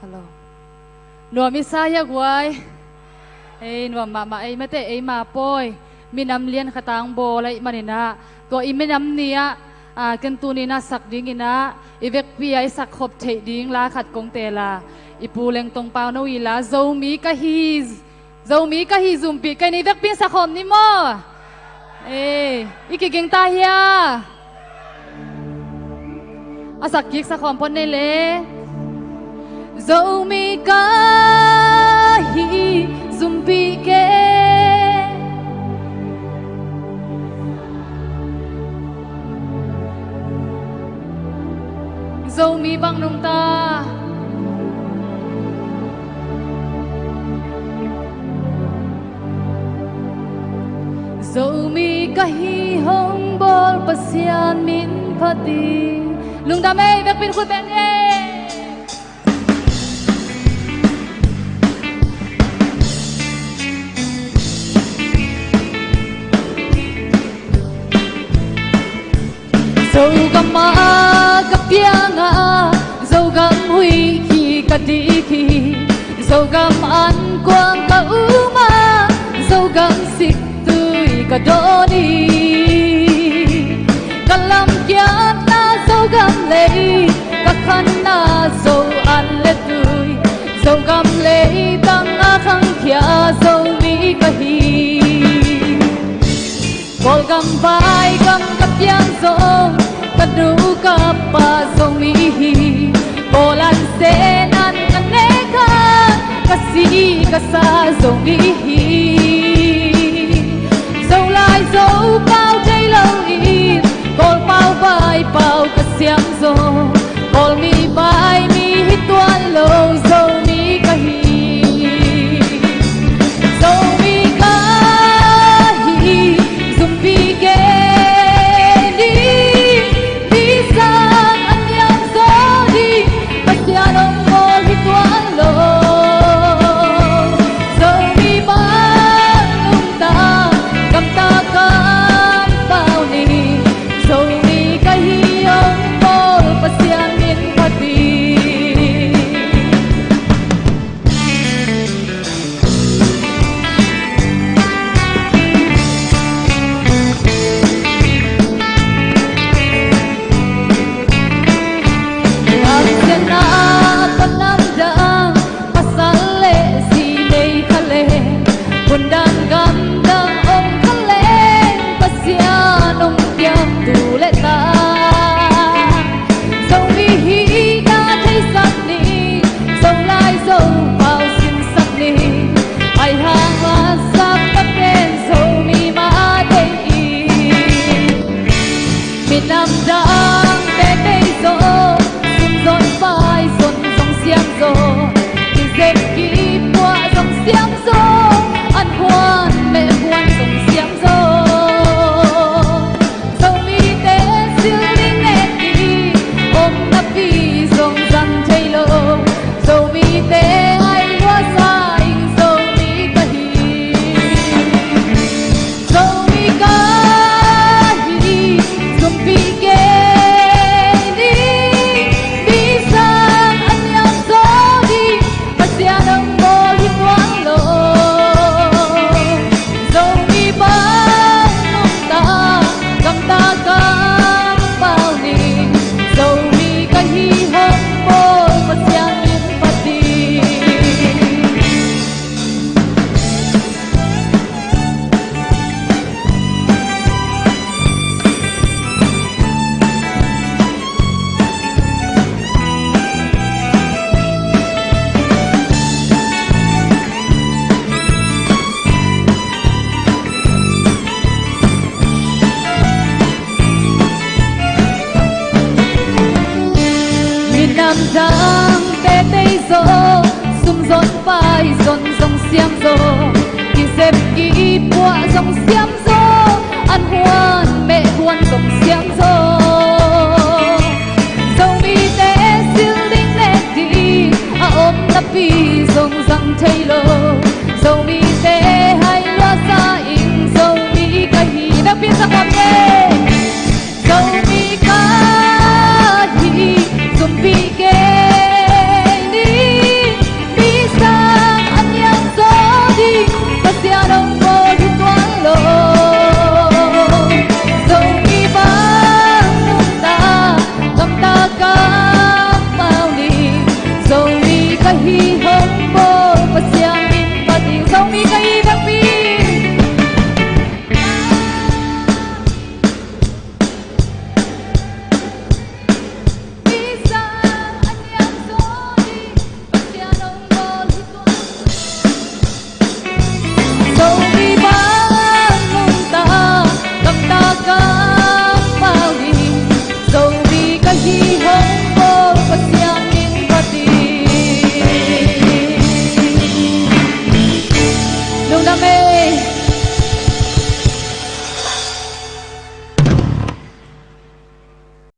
Hello. Nua mi saya guai. Nua mama mate ma poi. Minam lian khatang bo lai manina. To iminam nia kan tu ni na sak ding ina. Ivek pi ai sak khop thei ding la khat kong te la. Ipu leng tong pau no ila zo mi ka hi. Zo mi ka hi zum pi kai ni vek pin sak khom ni mo. Ikiging ta hiya. Asak kik sak khom pon nei le. Dẫu mi ca hi dùm bi kê dẫu mi băng nông ta dẫu mi ca hi hong bol pasian min phati lung đam mê vek pin khut ben ye. Dẫu gam ma gặp piang dẫu gam hui khi cả đi khi dẫu gam ăn quang cả ma dẫu gam xịt tươi cả đô đi cả làm kia ta dẫu gam lấy cả khăn na dẫu ăn lệ tươi dẫu gam lấy tăng khăng kia dẫu mi cả hi Bol gam vai gam kapiang zong kadu kapa zong mihi bolan senan aneka kasi kasa zong mihi zong lai zong pao day lâu in bol pao vai pao kasyang zong bol mi vai mi hituan lâu zong mi kahi zong mi kahi Giang tê tê gió sum gió vai giòn dòng xiêm gió kỳ dẹp kỳ bọa dòng xiêm gió ăn hoa